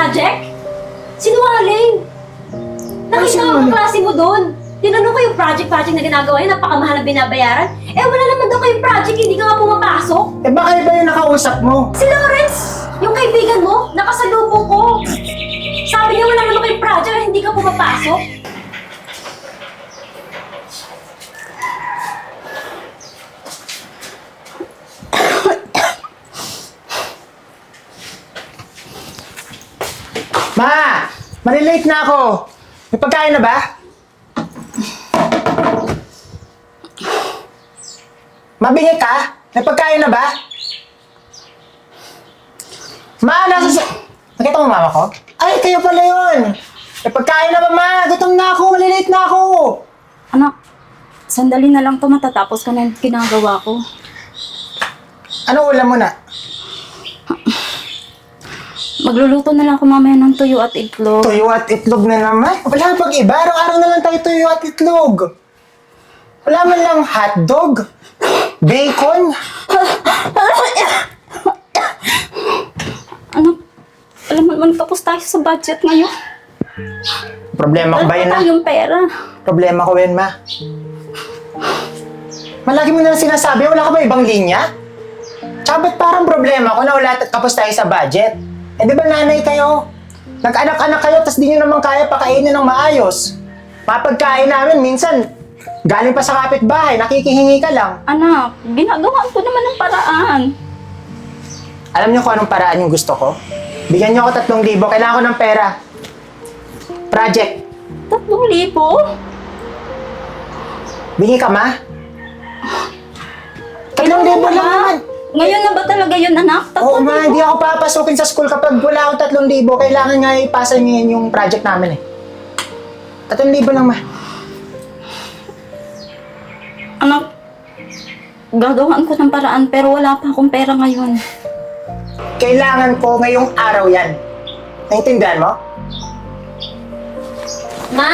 project? Sinungaling! Nakita ko ang klase mo doon. Tinanong ko yung project na ginagawa niya, napakamahal na binabayaran. Eh wala naman daw kayong project, hindi ka nga pumapasok. Eh baka iba yung nakausap mo? Si Lawrence, yung kaibigan mo, nakasalubong ko. Sabi niya wala naman kayong project, hindi ka pumapasok. Ma! Malilate na ako! May pagkain na ba? Mabingi ka? May pagkain na ba? Ma, nakita mo mama ko? Ay, kayo pala yun! May pagkain na ba, ma? Gutom na ako! Malilate na ako! Anak, sandali na lang to matatapos ka na yung ginagawa ko. Ano ulam mo na? Magluluto na lang ako mamaya ng tuyo at itlog. Tuyo at itlog na naman? Wala pag iba. Araw-araw na lang tayo tuyo at itlog. Wala man lang hotdog, bacon. Anak, alam mo naman tapos tayo sa budget ngayon. Problema ko ba yun, Wala ma? tayong pera. Problema ko yun, ma. Malagi mo na lang sinasabi, wala ka ba ibang linya? Tsaka ba't parang problema ko na wala tapos tayo sa budget? Eh di ba nanay kayo? Nag-anak-anak kayo, tas di nyo naman kaya pakainin ng maayos. Mapagkain namin, minsan, galing pa sa kapitbahay, nakikihingi ka lang. Anak, ginagawa ko naman ng paraan. Alam niyo kung anong paraan yung gusto ko? Bigyan niyo ako 3,000, kailangan ko ng pera. Project. 3,000? Bingi ka, ma? 3,000 lang naman. Ngayon na ba talaga yun, anak? Oo, ma, hindi ako papasukin sa school kapag wala akong 3,000. Kailangan nga ipasa niyo yung project namin eh. 3,000 lang, ma. Anak, gagawin ko ng paraan pero wala pa akong pera ngayon. Kailangan ko ngayong araw yan. Naintindihan mo? Ma!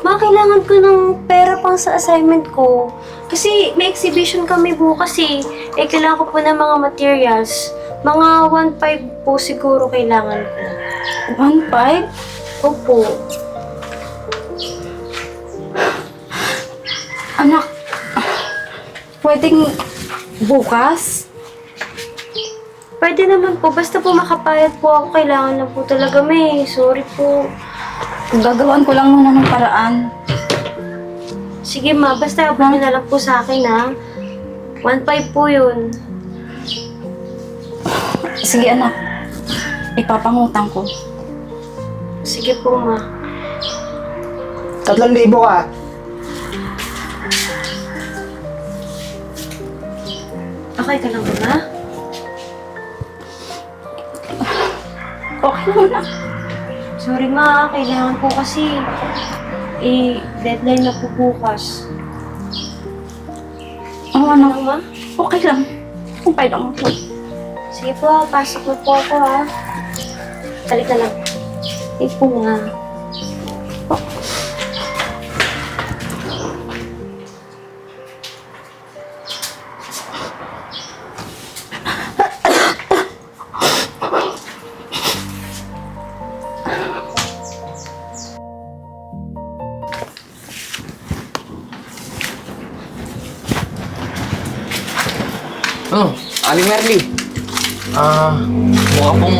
Ma, kailangan ko ng pera pang sa assignment ko. Kasi may exhibition kami bukas eh. Eh, kailangan ko po ng mga materials. Mga 1.5 po siguro kailangan ko. 1,500? Opo. Anak, pwedeng bukas? Pwede naman po. Basta po makapayat po ako. Kailangan lang po talaga, may. Sorry po. Gagawin ko lang muna ng paraan. Sige ma, basta abot niyo na lang po sa akin ha. 1.5 po yun. Sige anak, ipapangutang ko. Sige po ma. 3,000 ka. Okay ka lang ba ma? Okay lang na. Sorry ma, kailangan po kasi deadline na po bukas. Oo Ano anak, ma? okay lang. Okay lang ako. Sige po, pasok na po ako ha. Balik na lang. Sige po ma. Oh, Aling Merly. Mukha pong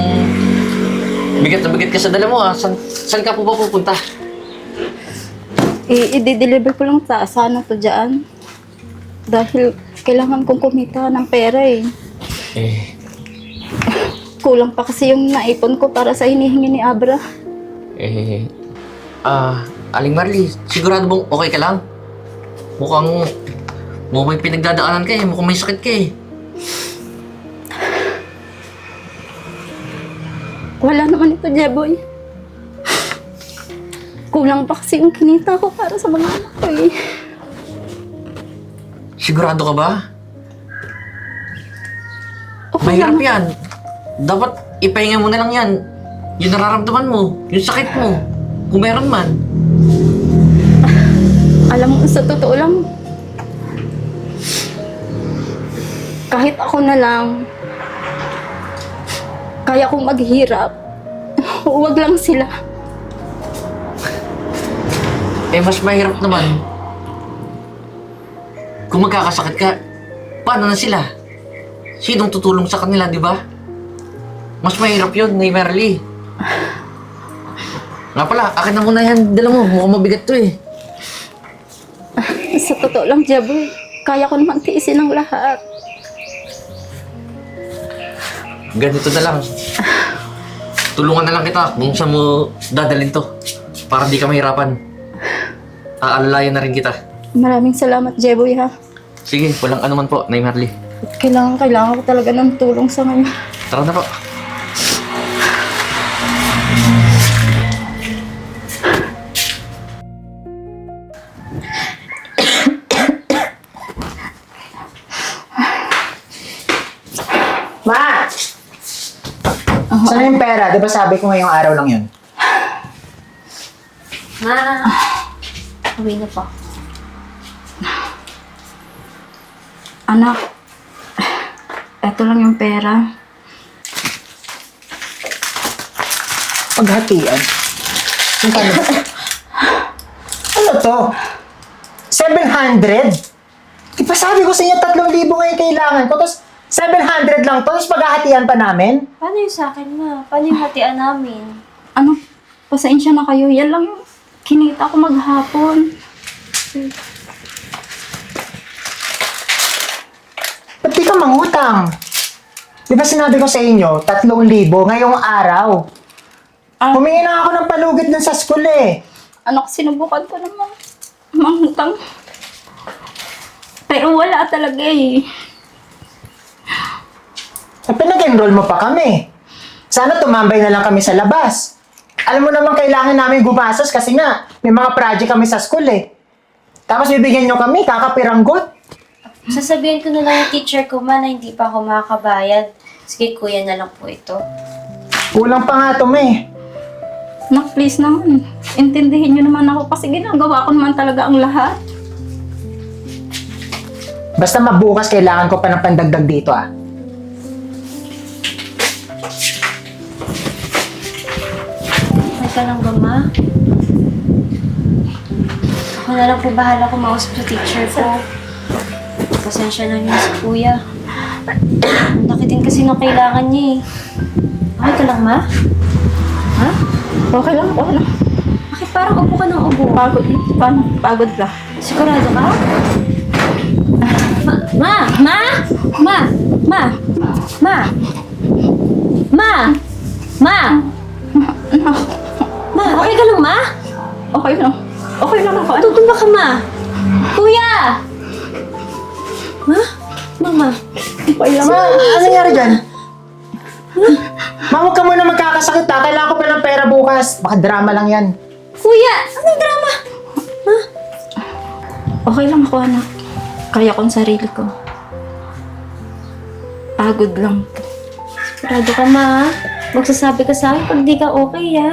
bigat na bigat ka sa dala mo ah. Saan ka po ba pupunta? I-deliver ko lang sa ano to dyan. Dahil kailangan kong kumita ng pera eh. Eh, Kulang pa kasi yung naipon ko para sa hinihingi ni Abra. Aling Merly, sigurado bang okay ka lang? Mukhang may pinagdadaanan ka eh. Mukhang may sakit ka eh. Wala naman ito, Jeboy. Kulang pa kasi yung kinita ko para sa mga anak ko eh. Sigurado ka ba? Okay Mahirap lang. yan. Dapat ipahinga mo na lang yan. Yung nararamdaman mo, yung sakit mo. Kung meron man. Alam mo, sa totoo lang, kahit ako na lang, kaya kong maghirap Huwag lang sila. Eh, mas mahirap naman. Kung magkakasakit ka, paano na sila? Sinong tutulong sa kanila, di ba? Mas mahirap yun, Nay Merly. Nga pala, akin na muna yan. Dala mo, mukhang mabigat to eh. Sa totoo lang, Jeboy, kaya ko naman tiisin ang lahat. Ganito na lang. Tulungan na lang kita kung saan mo dadalhin to. Para di ka mahirapan. Aalalayan na rin kita. Maraming salamat, Jeboy, ha. Sige, walang anuman po, Nay Merly. Kailangan ko talaga ng tulong sa ngayon. Tara na po. Ma! Saan na yung pera? Di ba sabi ko ngayong araw lang yun? Ma, uwi na po. Anak, eto lang yung pera. Paghatian? Yung paano ba? Ano to? 700? Di ba sabi ko sa inyo 3,000 ngayon kailangan ko, tapos 700 lang to, tapos paghahatian pa namin? Paano yung sa akin, ma? Paano yung hatian namin? Ano, pasensya na kayo. Yan lang yung kinita ko maghapon. Ba't di ka mangutang? Di ba sinabi ko sa inyo, 3,000 ngayong araw? Humingi na ako ng palugit dun sa school eh. Anak, sinubukan ko naman mangutang. Pero wala talaga eh. Pinag-enroll mo pa kami. Sana tumambay na lang kami sa labas. Alam mo naman kailangan namin gumastos kasi nga may mga project kami sa school eh. Tapos bibigyan nyo kami, kakapiranggot. Sasabihin ko na lang yung teacher ko, ma, na hindi pa ako makakabayad. Sige, kuya na lang po ito. Kulang pa nga to eh. Nak, please naman. Intindihin nyo naman ako kasi ginagawa ko naman talaga ang lahat. Basta mabukas kailangan ko pa ng pandagdag dito ah. Okay ka lang ba, ma? Ako na lang po bahala kumausap sa teacher ko. Pasensya na niyo si kuya. Ang laki din kasi nung kailangan niya eh. Okay ka lang, ma? Ha? Okay lang, okay lang. Bakit parang upo ka ng upo? Pagod, pagod lang. Sigurado ka? Ma! Ma! Ma! Ma! Ma! Ma! Ma! Ma! Okay ka lang, ma? Okay lang. Okay lang ako. Tutumba ka, ma! Kuya! Ma? Mama? Okay lang. Ma, ano nangyari dyan? Ma, huwag ka muna magkakasakit ha. Kailangan ko pa ng pera bukas. Baka drama lang yan. Kuya! Anong drama? Ma? Okay lang ako, anak. Kaya ko ang sarili ko. Pagod lang. Sigurado ka, ma? Magsasabi ka sa akin pag di ka okay, ha?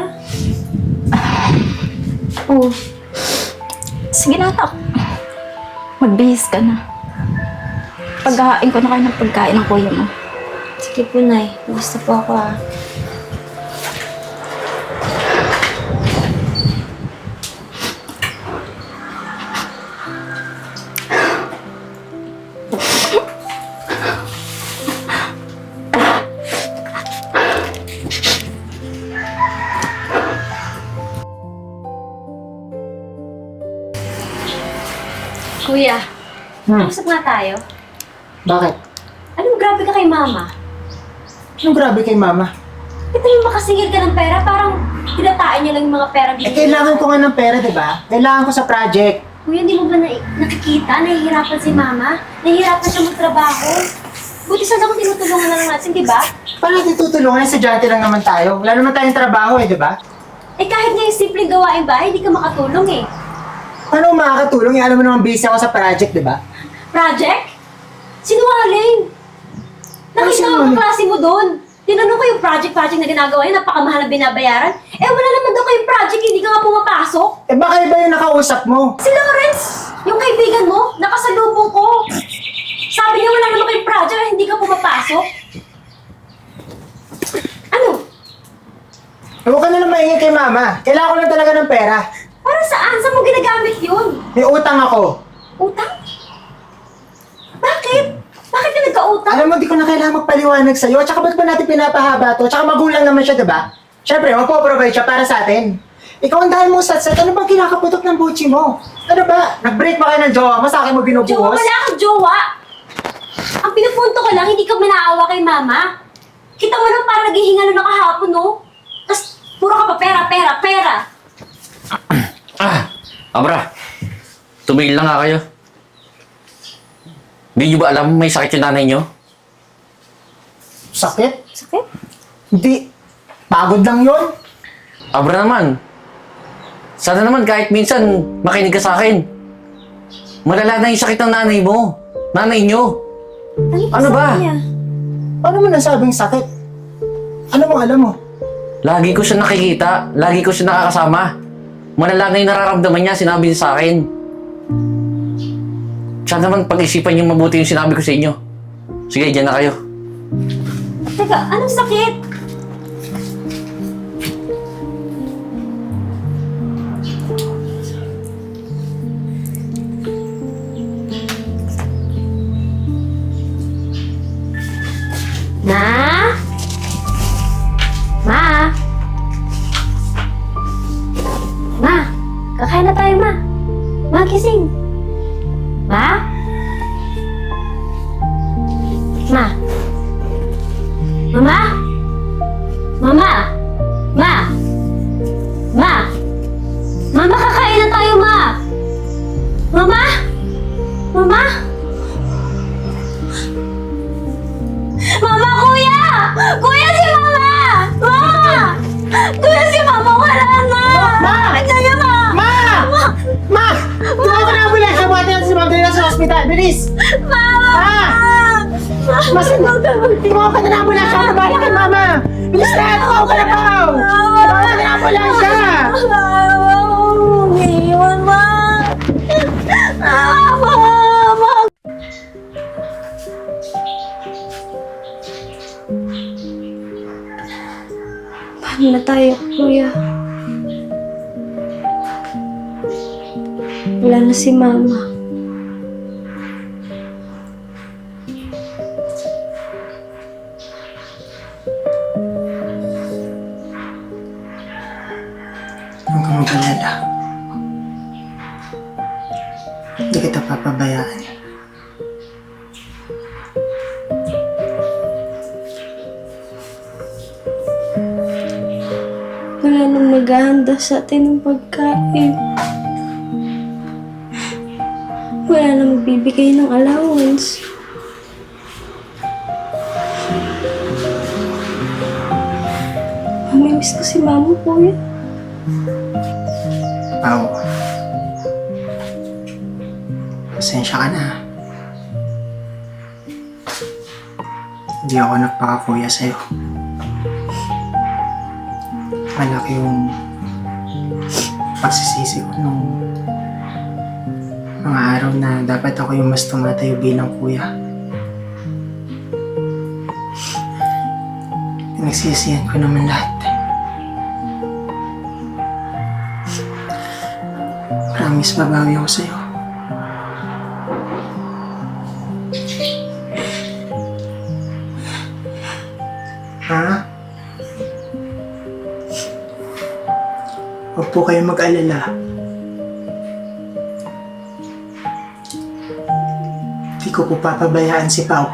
Oh. Sige na, anak. Magbihis ka na. Paghahain ko na kayo ng pagkain ng kuya mo. Sige po, Nay. Gusto po ako, ha? Kuya, usap nga tayo. Bakit? Anong grabe ka kay mama? Anong grabe kay mama? Ito yung makasingil ka ng pera, parang tinatain niyo lang yung mga pera Eh, kailangan ko nga ng pera, di ba? Kailangan ko sa project. Kuya, hindi mo ba nakikita? Nahihirapan si mama? Nahihirapan siya magtrabaho? Buti sana kung tinutulungan na lang natin, di ba? Paano natin tutulungan? Estudyante lang naman tayo. Wala naman tayong trabaho eh, di ba? Eh kahit nga yung simpleng gawain bahay, hindi ka makatulong eh. Paano makakatulong? Alam mo naman busy ako sa project, di ba? Project? Sinungaling! Nakita ko ang klase mo doon. Tinanong ko yung project na ginagawa niya, napakamahal na binabayaran. Eh wala naman daw kayong project, hindi ka nga pumapasok. Eh baka iba yung nakausap mo. Si Lawrence, yung kaibigan mo, nakasalubong ko. Sabi niya wala naman kayong project, hindi ka pumapasok. Ano? Huwag ka na lang maingay kay mama. Kailangan ko lang talaga ng pera. Para saan? Saan mo ginagamit yun? May utang ako. Utang? Bakit? Bakit ka nagka-utang? Alam mo, di ko na kailangan magpaliwanag sa'yo. At saka ba't ba natin pinapahaba to? Tsaka magulang naman siya, diba? Siyempre, magpo-provide siya para sa atin. Ikaw ang dahil mo satsat. Ano bang kinakaputok ng buchi mo? Ano ba? Nag-break ba kayo ng jowa mo? Sa akin mo Jowa, binubuhos? wala akong jowa! Ang pinupunto ko lang, hindi ka manaawa kay mama. Kita mo lang parang naghihingalo na kahapon, no? Tapos, puro ka pa pera, pera, pera. Abra, tumigil lang nga kayo. Hindi nyo ba alam may sakit yung nanay nyo? Sakit? Sakit? Hindi. Pagod lang yun. Abra naman. Sana naman kahit minsan makinig ka sa akin. Malala na yung sakit ng nanay mo. Nanay nyo. Ano ba? Ano mo nasabing sakit? Ano mo alam mo? Lagi ko siya nakikita. Lagi ko siya nakakasama. Malala na yung nararamdaman niya, sinabi niya sa akin. Sana naman pag-isipan niyo mabuti yung sinabi ko sa inyo. Sige, dyan na kayo. Teka, anong sakit? Ma? Ma? Ma? Kakain na tayo, ma. Ma, gising. Ma? Ma? Mama? Mama? Ma? Ma? Mama, kakain na tayo, ma! Mama? Mama? Mama, kuya! Kuya, si mama! Mama! Kuya, si mama, wala na! Ma! Kaya, ma! Ma! Ma! Tumawag ka na ambulansya. Buhat na si Magdalena sa ospital. Bilis! Mama! Mas tumawag ka na ng ambulansya. Ako na bahala kay mama. Bilis na! Tumawag ka na Pao! Tumawag ka na ng ambulansya! Ngayon, ma! Mama! Paano na tayo, kuya? Wala na si mama. Huwag ka mag-alala. Hindi kita papabayaan. Wala nang maghahanda sa atin ng pagkain. Wala nang magbibigay ng allowance. Mamimiss ko si mama, kuya. Pao. Pasensya ka na. Hindi ako nagpakakuya sa'yo. Malaki yung pagsisisi ko nung mga araw na dapat ako yung mas tumatayo bilang kuya. Pinagsisihan ko naman lahat. Promise, babawi ako sa'yo. Ha? Huwag po kayo mag-alala. Hindi ko po papabayaan si Pao.